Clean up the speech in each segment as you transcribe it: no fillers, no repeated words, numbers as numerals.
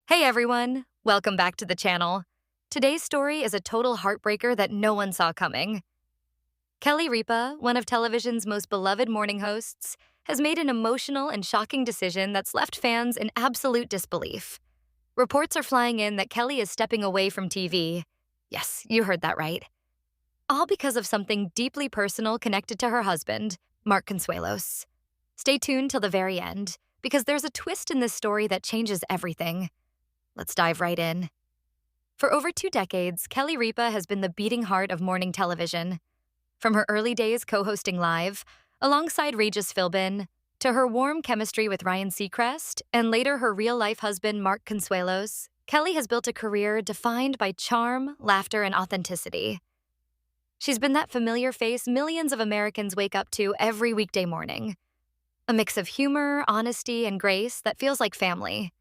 Hey everyone, welcome back to the channel. Today's story is a total heartbreaker that no one saw coming. Kelly Ripa, one of television's most beloved morning hosts, has made an emotional and shocking decision that's left fans in absolute disbelief. Reports are flying in that Kelly is stepping away from TV. Yes, you heard that right. All because of something deeply personal connected to her husband, Mark Consuelos. Stay tuned till the very end, because there's a twist in this story that changes everything. Let's dive right in. For over 2 decades, Kelly Ripa has been the beating heart of morning television. From her early days co-hosting live, alongside Regis Philbin, to her warm chemistry with Ryan Seacrest, and later her real-life husband Mark Consuelos, Kelly has built a career defined by charm, laughter, and authenticity. She's been that familiar face millions of Americans wake up to every weekday morning. A mix of humor, honesty, and grace that feels like family.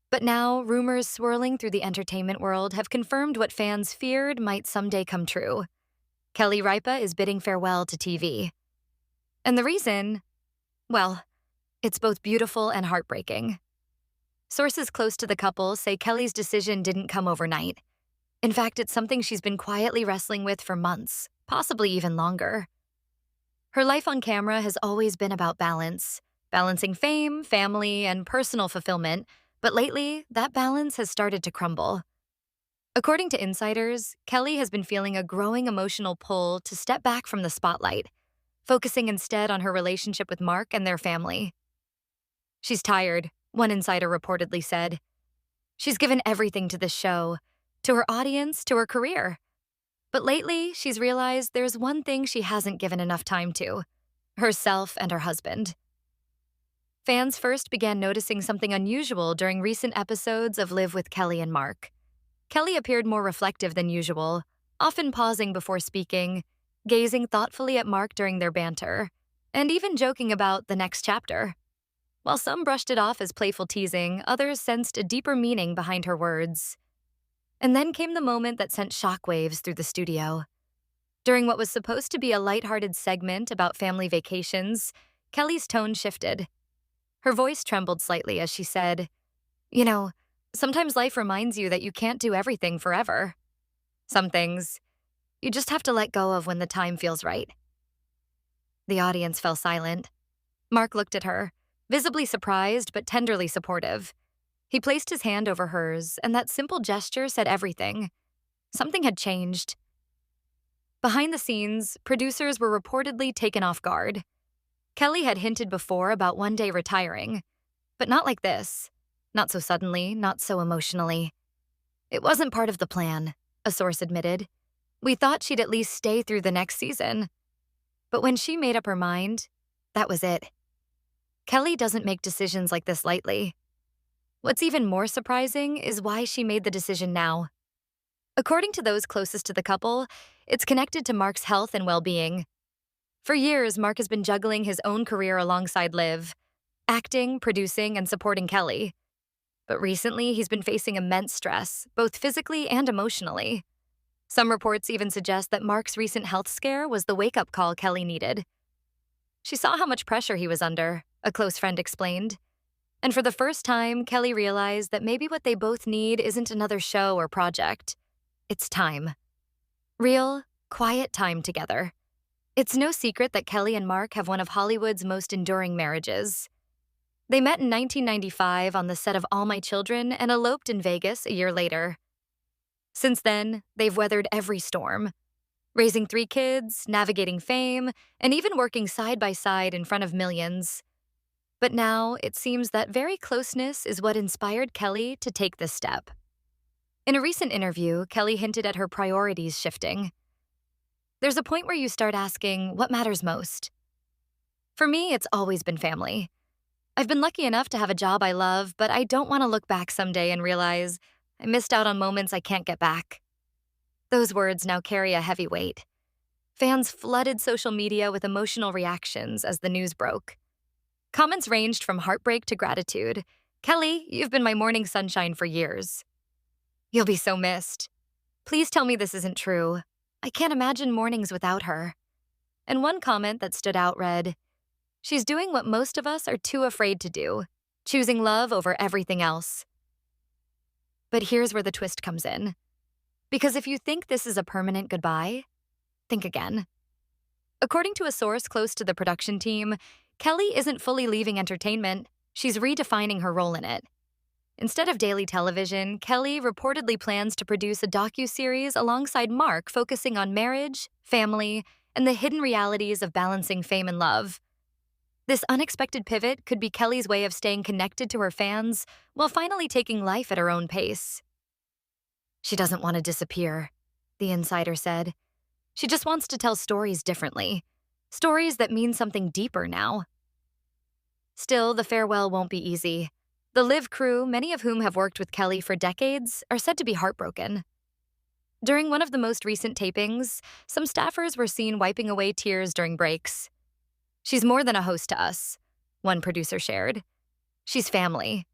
But now, rumors swirling through the entertainment world have confirmed what fans feared might someday come true. Kelly Ripa is bidding farewell to TV. And the reason? Well, it's both beautiful and heartbreaking. Sources close to the couple say Kelly's decision didn't come overnight. In fact, it's something she's been quietly wrestling with for months, possibly even longer. Her life on camera has always been about balance, balancing fame, family, and personal fulfillment. But lately, that balance has started to crumble. According to insiders, Kelly has been feeling a growing emotional pull to step back from the spotlight, focusing instead on her relationship with Mark and their family. She's tired, one insider reportedly said. She's given everything to this show, to her audience, to her career. But lately, she's realized there's one thing she hasn't given enough time to: herself and her husband. Fans first began noticing something unusual during recent episodes of Live with Kelly and Mark. Kelly appeared more reflective than usual, often pausing before speaking, gazing thoughtfully at Mark during their banter, and even joking about the next chapter. While some brushed it off as playful teasing, others sensed a deeper meaning behind her words. And then came the moment that sent shockwaves through the studio. During what was supposed to be a lighthearted segment about family vacations, Kelly's tone shifted. Her voice trembled slightly as she said, Sometimes life reminds you that you can't do everything forever. Some things, you just have to let go of when the time feels right." The audience fell silent. Mark looked at her, visibly surprised but tenderly supportive. He placed his hand over hers, and that simple gesture said everything. Something had changed. Behind the scenes, producers were reportedly taken off guard. Kelly had hinted before about one day retiring, but not like this. Not so suddenly, not so emotionally. "It wasn't part of the plan," a source admitted. "We thought she'd at least stay through the next season." But when she made up her mind, that was it. Kelly doesn't make decisions like this lightly. What's even more surprising is why she made the decision now. According to those closest to the couple, it's connected to Mark's health and well-being. For years, Mark has been juggling his own career alongside Liv, acting, producing, and supporting Kelly. But recently, he's been facing immense stress, both physically and emotionally. Some reports even suggest that Mark's recent health scare was the wake-up call Kelly needed. She saw how much pressure he was under, a close friend explained. And for the first time, Kelly realized that maybe what they both need isn't another show or project. It's time. Real, quiet time together. It's no secret that Kelly and Mark have one of Hollywood's most enduring marriages. They met in 1995 on the set of All My Children and eloped in Vegas a year later. Since then, they've weathered every storm, raising 3 kids, navigating fame, and even working side by side in front of millions. But now, it seems that very closeness is what inspired Kelly to take this step. In a recent interview, Kelly hinted at her priorities shifting. "There's a point where you start asking, what matters most? For me, it's always been family. I've been lucky enough to have a job I love, but I don't want to look back someday and realize I missed out on moments I can't get back." Those words now carry a heavy weight. Fans flooded social media with emotional reactions as the news broke. Comments ranged from heartbreak to gratitude. "Kelly, you've been my morning sunshine for years." "You'll be so missed. Please tell me this isn't true. I can't imagine mornings without her." And one comment that stood out read, "She's doing what most of us are too afraid to do, choosing love over everything else." But here's where the twist comes in. Because if you think this is a permanent goodbye, think again. According to a source close to the production team, Kelly isn't fully leaving entertainment, she's redefining her role in it. Instead of daily television, Kelly reportedly plans to produce a docuseries alongside Mark focusing on marriage, family, and the hidden realities of balancing fame and love. This unexpected pivot could be Kelly's way of staying connected to her fans while finally taking life at her own pace. She doesn't want to disappear, the insider said. She just wants to tell stories differently, stories that mean something deeper now. Still, the farewell won't be easy. The Live crew, many of whom have worked with Kelly for decades, are said to be heartbroken. During one of the most recent tapings, some staffers were seen wiping away tears during breaks. She's more than a host to us, one producer shared. She's family.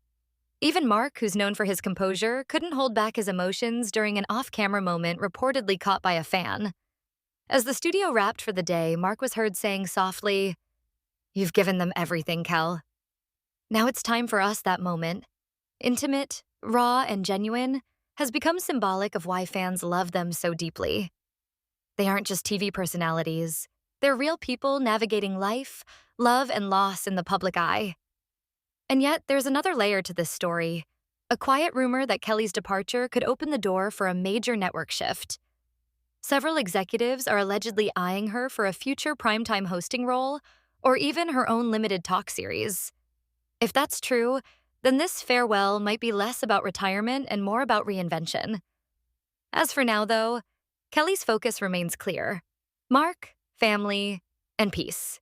Even Mark, who's known for his composure, couldn't hold back his emotions during an off-camera moment reportedly caught by a fan. As the studio wrapped for the day, Mark was heard saying softly, "You've given them everything, Kel. Now it's time for us that moment. Intimate, raw, and genuine has become symbolic of why fans love them so deeply. They aren't just TV personalities. They're real people navigating life, love, and loss in the public eye." And yet, there's another layer to this story, a quiet rumor that Kelly's departure could open the door for a major network shift. Several executives are allegedly eyeing her for a future primetime hosting role, or even her own limited talk series. If that's true, then this farewell might be less about retirement and more about reinvention. As for now, though, Kelly's focus remains clear: Mark, family, and peace.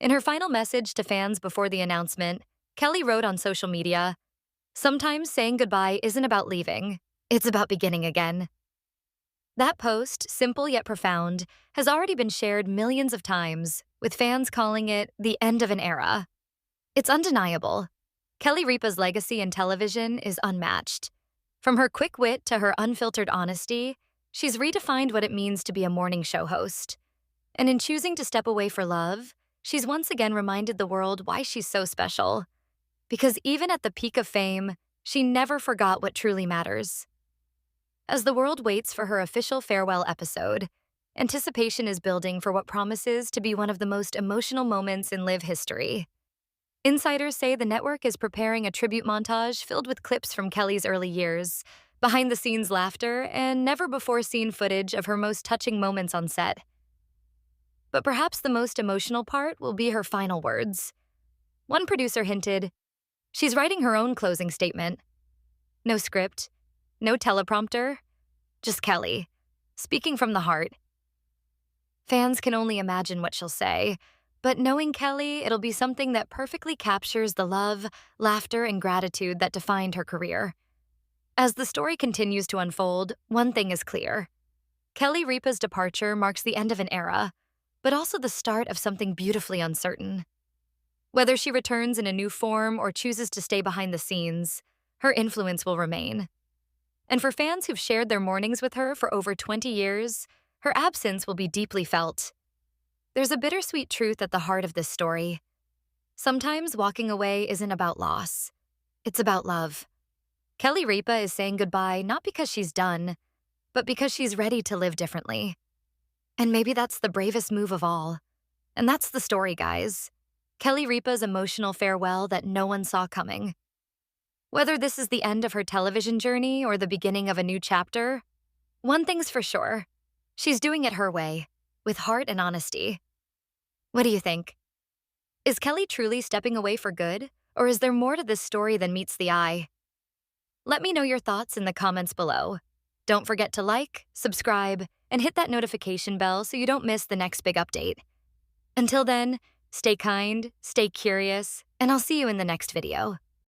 In her final message to fans before the announcement, Kelly wrote on social media, "Sometimes saying goodbye isn't about leaving, it's about beginning again." That post, simple yet profound, has already been shared millions of times, with fans calling it the end of an era. It's undeniable. Kelly Ripa's legacy in television is unmatched. From her quick wit to her unfiltered honesty, she's redefined what it means to be a morning show host. And in choosing to step away for love, she's once again reminded the world why she's so special. Because even at the peak of fame, she never forgot what truly matters. As the world waits for her official farewell episode, anticipation is building for what promises to be one of the most emotional moments in Live history. Insiders say the network is preparing a tribute montage filled with clips from Kelly's early years, behind-the-scenes laughter, and never-before-seen footage of her most touching moments on set. But perhaps the most emotional part will be her final words. One producer hinted, she's writing her own closing statement. No script, no teleprompter, just Kelly, speaking from the heart. Fans can only imagine what she'll say, but knowing Kelly, it'll be something that perfectly captures the love, laughter, and gratitude that defined her career. As the story continues to unfold, one thing is clear. Kelly Ripa's departure marks the end of an era, but also the start of something beautifully uncertain. Whether she returns in a new form or chooses to stay behind the scenes, her influence will remain. And for fans who've shared their mornings with her for over 20 years, her absence will be deeply felt. There's a bittersweet truth at the heart of this story. Sometimes walking away isn't about loss. It's about love. Kelly Ripa is saying goodbye not because she's done, but because she's ready to live differently. And maybe that's the bravest move of all. And that's the story, guys. Kelly Ripa's emotional farewell that no one saw coming. Whether this is the end of her television journey or the beginning of a new chapter, one thing's for sure. She's doing it her way, with heart and honesty. What do you think? Is Kelly truly stepping away for good, or is there more to this story than meets the eye? Let me know your thoughts in the comments below. Don't forget to like, subscribe, and hit that notification bell so you don't miss the next big update. Until then, stay kind, stay curious, and I'll see you in the next video.